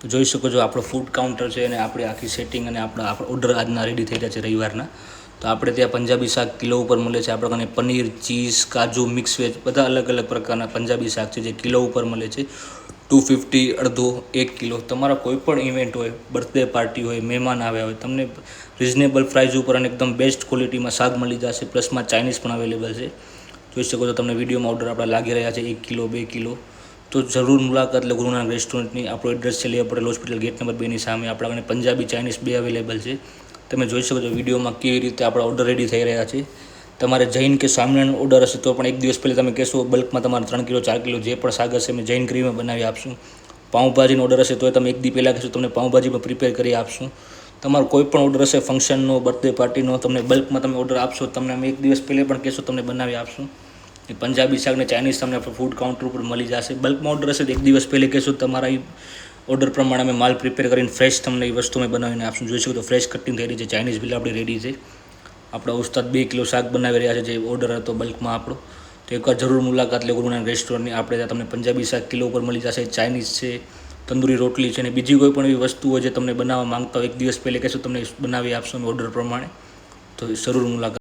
તો જોઈ શકો છો આપણો ફૂડ કાઉન્ટર છે અને આપણે આખી સેટિંગ અને આપણા ઓર્ડર આજના રેડી થઈ રહ્યા છે રવિવારના. તો આપણે ત્યાં પંજાબી શાક કિલો ઉપર મળે છે. આપણા કને પનીર, ચીઝ, કાજુ, મિક્સ વેજ બધા અલગ અલગ પ્રકારના પંજાબી શાક છે જે કિલો ઉપર મળે છે. 250, અડધો, 1 કિલો. તમારા કોઈ પણ ઇવેન્ટ હોય, બર્થડે પાર્ટી હોય, મહેમાન આવ્યા હોય, તમને રિઝનેબલ પ્રાઇસ ઉપર અને એકદમ બેસ્ટ ક્વોલિટીમાં શાક મળી જશે. પ્લસમાં ચાઇનીઝ પણ અવેલેબલ છે. જોઈ શકો છો તમને વિડીયોમાં ઓર્ડર આપણા લાગી રહ્યા છે 1 કિલો, 2 કિલો. તો જરૂર મુલાકાત લે ગુરુનાનક રેસ્ટોરન્ટની. આપણો એડ્રેસ છે લેવા પટેલ હોસ્પિટલ ગેટ નંબર 2 ની સામે. આપણા કને પંજાબી, ચાઇનીઝ બે અવેલેબલ છે. તમે જોઈ શકો છો વિડીયોમાં કેવી રીતે આપણા ઓર્ડર રેડી થઈ રહ્યા છે. તમારે જૈન કે સ્વામિનારાયણ ઓર્ડર હશે તો પણ એક દિવસ પહેલાં તમે કહેશો બલ્કમાં તમારે 3 કિલો, 4 કિલો જે પણ શાક હશે અમે જૈન ગ્રેવીમાં બનાવી આપશું. પાઉંભાજીનો ઓર્ડર હશે તો તમે એક દી પહેલાં કહેશો તમને પાઉંભાજી પણ પ્રિપેર કરી આપશું. તમારો કોઈ પણ ઓર્ડર હશે ફંક્શનનો, બર્થડે પાર્ટીનો, તમને બલ્કમાં તમે ઓર્ડર આપશો તમને અમે એક દિવસ પહેલાં પણ કહેશો તમને બનાવી આપશું. એ પંજાબી શાક ને ચાઇનીઝ તમને ફૂડ કાઉન્ટર ઉપર મળી જશે. બલ્કમાં ઓર્ડર હશે તો એક દિવસ પહેલાં કહેશો તમારા ઓર્ડર પ્રમાણે અમે માલ પ્રિપેર કરીને ફ્રેશ તમને એ વસ્તુ અમે બનાવીને આપશું. જોઈ શકો તો ફ્રેશ કટિંગ થઈ રહી છે. ચાઇનીઝ બિલ આપણી રેડી છે. આપણા ઉસ્તાદ 2 કિલો શાક બનાવી રહ્યા છે જે ઓર્ડર હતો બલ્કમાં આપણો. તો એકવાર જરૂર મુલાકાત લે ગુરુનાનક રેસ્ટોરન્ટની. આપણે ત્યાં તમને પંજાબી શાક કિલો ઉપર મળી જશે, ચાઇનીઝ છે, તંદૂરી રોટલી છે અને બીજી કોઈ પણ એવી વસ્તુ હોય જે તમને બનાવવા માંગતા હોય એક દિવસ પહેલાં કહેશો તમને બનાવી આપશો અમે ઓર્ડર પ્રમાણે. તો જરૂર મુલાકાત